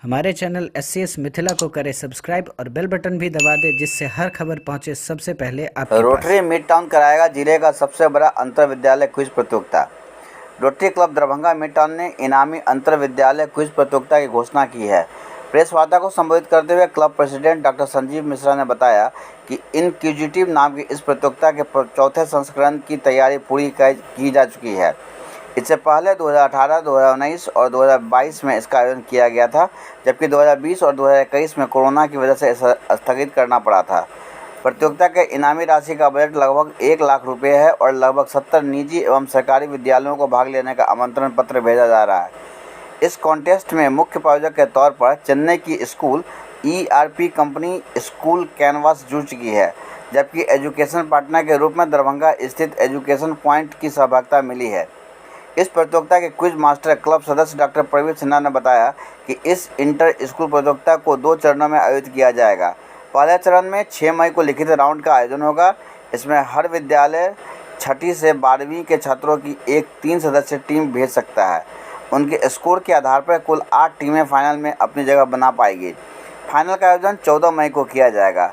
हमारे channel SCS Mithila को करें सब्सक्राइब और बेल बटन भी दबा दें, जिससे हर खबर पहुंचे सबसे पहले आपके पास। रोटरी मिड टाउन कराएगा जिले का सबसे बड़ा अंतर विद्यालय क्विज प्रतियोगिता। Rotary club Darbhanga mid town ने इनामी अंतर विद्यालय क्विज प्रतियोगिता की घोषणा की है। प्रेस वार्ता को संबोधित करते हुए club president doctor Sanjeev Mishra ने बताया कि इनक्विजिटिव नाम की इस प्रतियोगिता के चौथे संस्करण की तैयारी पूरी की जा चुकी है। इससे पहले 2018, 2019 और 2022 में इसका आयोजन किया गया था, जबकि 2020 और 2021 में कोरोना की वजह से इसे स्थगित करना पड़ा था। प्रतियोगिता के इनामी राशि का बजट लगभग 1 लाख रुपये है और लगभग 70 निजी एवं सरकारी विद्यालयों को भाग लेने का आमंत्रण पत्र भेजा जा रहा है। इस कॉन्टेस्ट में मुख्य प्रायोजक के तौर पर चेन्नई की school ERP company school canvas जुड़ चुकी है, जबकि एजुकेशन पार्टनर के रूप में दरभंगा स्थित एजुकेशन पॉइंट की सहभागिता मिली है। इस प्रतियोगिता के क्विज मास्टर क्लब सदस्य डॉक्टर प्रवीण सिन्हा ने बताया कि इस इंटर स्कूल प्रतियोगिता को 2 चरणों में आयोजित किया जाएगा। पहले चरण में 6 मई को लिखित राउंड का आयोजन होगा। इसमें हर विद्यालय 6ठी से 12वीं के छात्रों की एक 3 सदस्यीय टीम भेज सकता है। उनके स्कोर के आधार पर कुल 8 टीमें फाइनल में अपनी जगह बना पाएगी। फाइनल का आयोजन 14 मई को किया जाएगा।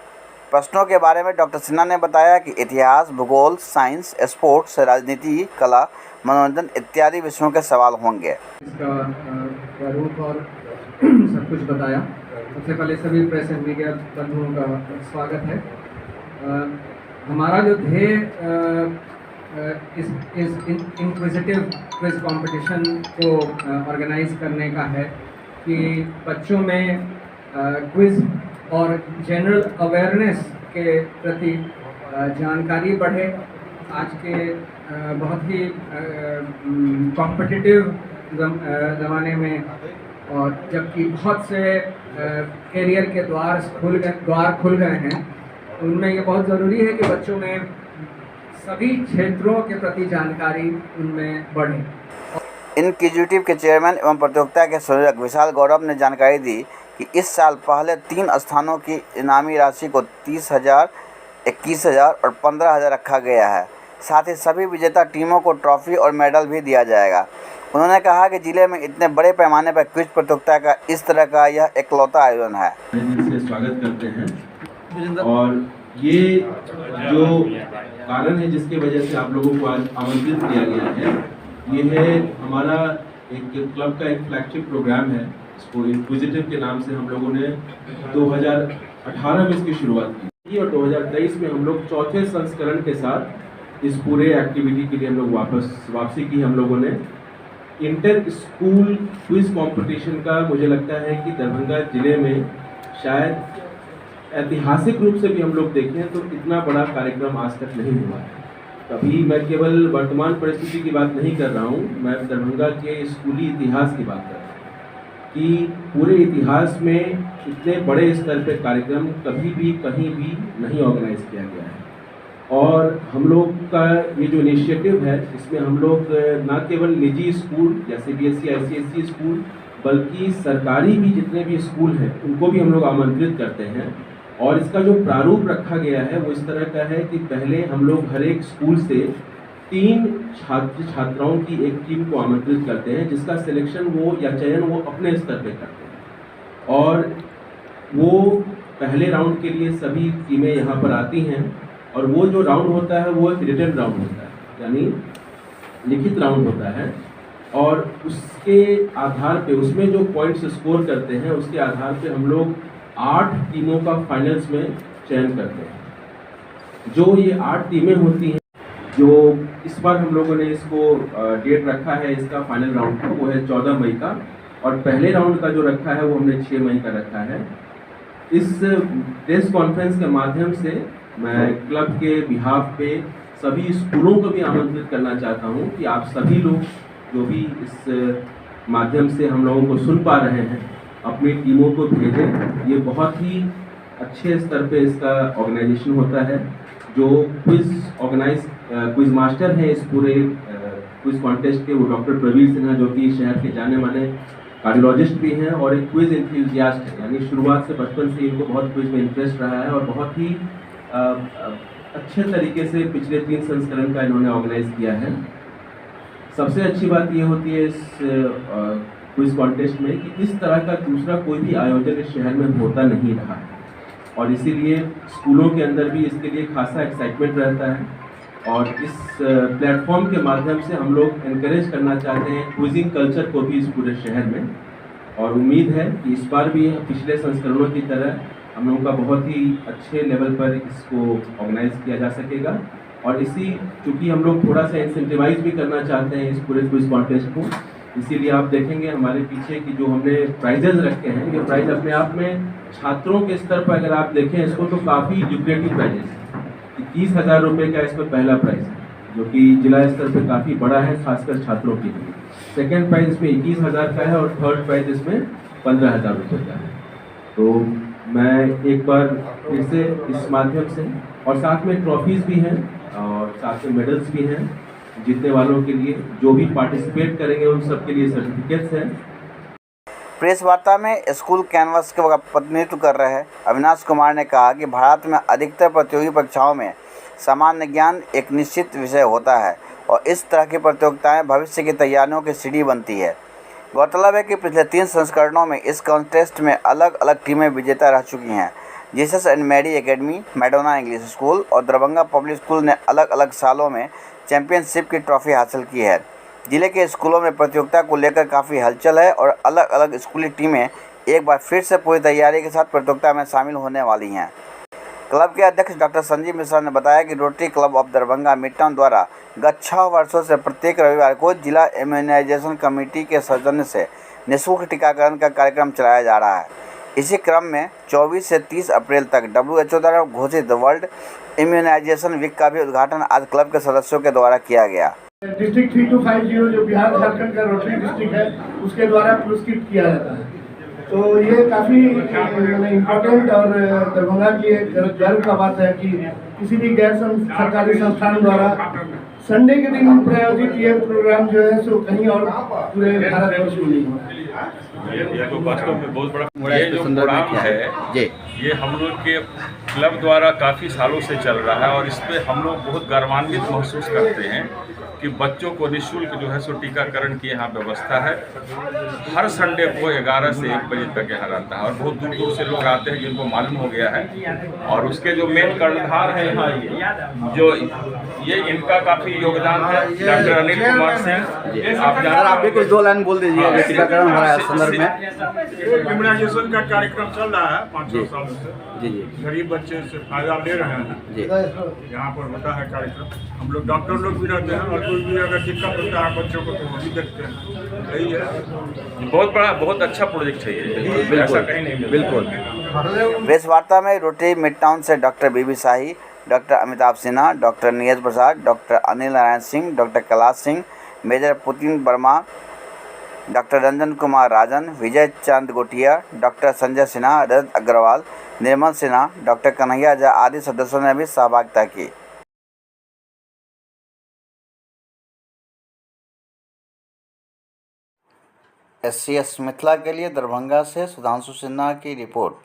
प्रश्नों के बारे में डॉक्टर सिन्हा ने बताया कि इतिहास, भूगोल, साइंस, स्पोर्ट्स, राजनीति, कला, मनोरंजन इत्यादि विषयों के सवाल होंगे। इसका प्रारूप और सब कुछ बताया। सबसे पहले सभी प्रेस एंड मीडिया बंधुओं का स्वागत है। हमारा जो ध्येय इस इंक्विजिटिव क्विज कंपटीशन को ऑर्गेनाइज करने का है कि बच्चों में क्विज और जनरल अवेयरनेस के प्रति जानकारी बढ़े। आज के बहुत ही कॉम्पिटिटिव ज़माने में, और जबकि बहुत से करियर के द्वार खुल गए हैं, उनमें ये बहुत ज़रूरी है कि बच्चों में सभी क्षेत्रों के प्रति जानकारी उनमें बढ़े। इनक्विजिटिव के चेयरमैन एवं प्रतियोगिता के संयोजक विशाल गौरव ने जानकारी दी कि इस साल पहले 3 स्थानों की इनामी राशि को 30,000, 21,000 और 15,000 रखा गया है। साथ ही सभी विजेता टीमों को ट्रॉफी और मेडल भी दिया जाएगा। उन्होंने कहा कि जिले में इतने बड़े पैमाने पर क्विज प्रतियोगिता का इस तरह का यह एकलौता आयोजन है। से स्वागत करते हैं, और ये जो कारण है जिसके वजह से आप लोगों को आज आमंत्रित किया गया है, ये है हमारा एक क्लब का एक फ्लैगशिप प्रोग्राम है। इसको इनक्विजिटिव के नाम से हम लोगों ने 2018 में इसकी शुरुआत की और 2023 में हम लोग चौथे संस्करण के साथ इस पूरे एक्टिविटी के लिए हम लोग वापसी की। हम लोगों ने इंटर स्कूल क्विज कंपटीशन का, मुझे लगता है कि दरभंगा जिले में शायद ऐतिहासिक रूप से भी हम लोग देखें तो इतना बड़ा कार्यक्रम आज तक नहीं हुआ है। अभी मैं केवल वर्तमान परिस्थिति की बात नहीं कर रहा हूँ, मैं दरभंगा के स्कूली इतिहास की बात कर रहा हूँ कि पूरे इतिहास में इतने बड़े स्तर पर कार्यक्रम कभी भी कहीं भी नहीं ऑर्गेनाइज किया गया है। और हम लोग का ये जो इनिशिएटिव है, इसमें हम लोग न केवल निजी स्कूल या CBSE ICSE स्कूल, बल्कि सरकारी भी जितने भी स्कूल हैं उनको भी हम लोग आमंत्रित करते हैं। और इसका जो प्रारूप रखा गया है वो इस तरह का है कि पहले हम लोग हर एक स्कूल से 3 छात्राओं की एक टीम को आमंत्रित करते हैं, जिसका सिलेक्शन वो या चयन वो अपने स्तर पे करते हैं। और वो पहले राउंड के लिए सभी टीमें यहाँ पर आती हैं, और वो जो राउंड होता है वो एक रिटन राउंड होता है, यानी लिखित राउंड होता है। और उसके आधार पे, उसमें जो पॉइंट्स स्कोर करते हैं उसके आधार पे हम लोग 8 टीमों का फाइनल्स में चयन करते हैं। जो ये 8 टीमें होती हैं, जो इस बार हम लोगों ने इसको डेट रखा है इसका फाइनल राउंड का, वो है 14 मई का, और पहले राउंड का जो रखा है वो हमने 6 मई का रखा है। इस प्रेस कॉन्फ्रेंस के माध्यम से मैं क्लब के बिहाफ पे सभी स्कूलों को भी आमंत्रित करना चाहता हूँ कि आप सभी लोग जो भी इस माध्यम से हम लोगों को सुन पा रहे हैं, अपनी टीमों को भेजें। ये बहुत ही अच्छे स्तर पे इसका ऑर्गेनाइजेशन होता है। जो क्विज मास्टर हैं इस पूरे क्विज कॉन्टेस्ट के, वो डॉक्टर प्रवीण सिन्हा, जो कि शहर के जाने माने कार्डियोलॉजिस्ट भी हैं और एक क्विज एंथुसियास्ट है। यानी शुरुआत से बचपन से इनको बहुत क्विज में इंटरेस्ट रहा है और बहुत ही अच्छे तरीके से पिछले 3 संस्करण का इन्होंने ऑर्गेनाइज किया है। सबसे अच्छी बात ये होती है इस क्विज कॉन्टेस्ट में कि इस तरह का दूसरा कोई भी आयोजन इस शहर में होता नहीं रहा है, और इसीलिए स्कूलों के अंदर भी इसके लिए खासा एक्साइटमेंट रहता है। और इस प्लेटफॉर्म के माध्यम से हम लोग एनकरेज करना चाहते हैं क्विजिंग कल्चर को भी इस पूरे शहर में, और उम्मीद है कि इस बार भी पिछले संस्करणों की तरह हम लोगों का बहुत ही अच्छे लेवल पर इसको ऑर्गेनाइज किया जा सकेगा। और इसी चूँकि हम लोग थोड़ा सा इंसेंटिवाइज भी करना चाहते हैं इस पूरे क्विज कॉन्टेस्ट को, इसीलिए आप देखेंगे हमारे पीछे की जो हमने प्राइजेज रखे हैं, ये प्राइज अपने आप में छात्रों के स्तर पर अगर आप देखें इसको तो काफ़ी ल्यूक्रेटिव प्राइजेस है। 21,000 रुपये का इसमें पहला प्राइज है, जो कि जिला स्तर पर काफ़ी बड़ा है, खासकर छात्रों के लिए। सेकेंड प्राइज इसमें 21,000 का है और थर्ड प्राइज इसमें 15,000 रुपये का है। तो मैं एक बार फिर से इस माध्यम से, और साथ में ट्रॉफीज़ भी हैं और साथ में मेडल्स भी हैं जीतने वालों के लिए, जो भी पार्टिसिपेट करेंगे उन सब के लिए सर्टिफिकेट्स हैं। प्रेस वार्ता में स्कूल कैनवस का प्रतिनिधित्व कर रहे अविनाश कुमार ने कहा कि भारत में अधिकतर प्रतियोगी परीक्षाओं में सामान्य ज्ञान एक निश्चित विषय होता है और इस तरह की प्रतियोगिताएं भविष्य की तैयारियों की सीढ़ी बनती है। गौरतलब है कि पिछले 3 संस्करणों में इस कॉन्टेस्ट में अलग अलग टीमें विजेता रह चुकी हैं। Jesus and Mary academy, Madonna English school और दरभंगा पब्लिक स्कूल ने अलग अलग सालों में चैंपियनशिप की ट्रॉफी हासिल की है। जिले के स्कूलों में प्रतियोगिता को लेकर काफ़ी हलचल है और अलग अलग स्कूली टीमें एक बार फिर से पूरी तैयारी के साथ प्रतियोगिता में शामिल होने वाली हैं। क्लब के अध्यक्ष डॉक्टर संजीव मिश्रा ने बताया कि rotary club of Darbhanga mid town द्वारा गत 6 वर्षों से प्रत्येक रविवार को जिला इम्यूनाइजेशन कमेटी के सौजन्य से निःशुल्क टीकाकरण का कार्यक्रम चलाया जा रहा है। इसी क्रम में 24 से 30 अप्रैल तक WHO द्वारा घोषित वर्ल्ड इम्यूनाइजेशन वीक का भी उद्घाटन आज क्लब के सदस्यों के द्वारा किया गया। डिस्ट्रिक्ट 3250 जो बिहार झारखंड का रोटरी डिस्ट्रिक्ट है उसके द्वारा पुरस्कृत किया जाता है। तो ये काफ़ी इम्पोर्टेंट और दरभंगा के लिए गर्व का बात है कि किसी भी गैर सरकारी संस्थान द्वारा संडे के दिन प्रायोजित ये प्रोग्राम जो है सो कहीं और पूरे भारतवर्ष में नहीं हुआ। ये तो वास्तव में बहुत बड़ा ये जो प्रोग्राम है ये हम लोग के क्लब द्वारा काफ़ी सालों से चल रहा है और इस पर हम लोग बहुत गर्वान्वित महसूस करते हैं कि बच्चों को निःशुल्क जो है सो टीकाकरण की यहाँ व्यवस्था है। हर संडे को 11 से 1 बजे तक यहाँ रहता है और बहुत दूर दूर से लोग आते हैं जिनको मालूम हो गया है। और उसके जो मेन कर्णधार है यहाँ जो ये इनका काफ़ी योगदान है डॉक्टर अनिल कुमार सिंह। आप भी कुछ 2 लाइन बोल दीजिए टीकाकरण हो रहा है संदर्भ में। इम्यूनाइजेशन का कार्यक्रम चल रहा है 5 सालों से। जी गरीब बच्चे से फायदा ले रहे हैं जी। यहाँ पर होता है कार्यक्रम। हम लोग डॉक्टर लोग भी रहते हैं और कोई भी अगर दिक्कत होता है बच्चों को तो वो भी देखते हैं। यही है बहुत बड़ा बहुत अच्छा प्रोजेक्ट है ये, ऐसा कहीं नहीं मिलता। बिल्कुल। प्रेस वार्ता में रोटरी मिड टाउन से doctor B B Shahi, doctor Amitabh Sinha, doctor Neeraj Prasad, doctor Anil Narayan Singh, doctor Kailash Singh, major Putin Verma, doctor Ranjan Kumar Rajan, Vijay Chand Gotia, doctor Sanjay Sinha, Rajat Agarwal, Nirmal Sinha, doctor Kanhaiya Jha आदि सदस्यों ने भी सहभागिता की। SCS मिथिला के लिए दरभंगा से सुधांशु सिन्हा की रिपोर्ट।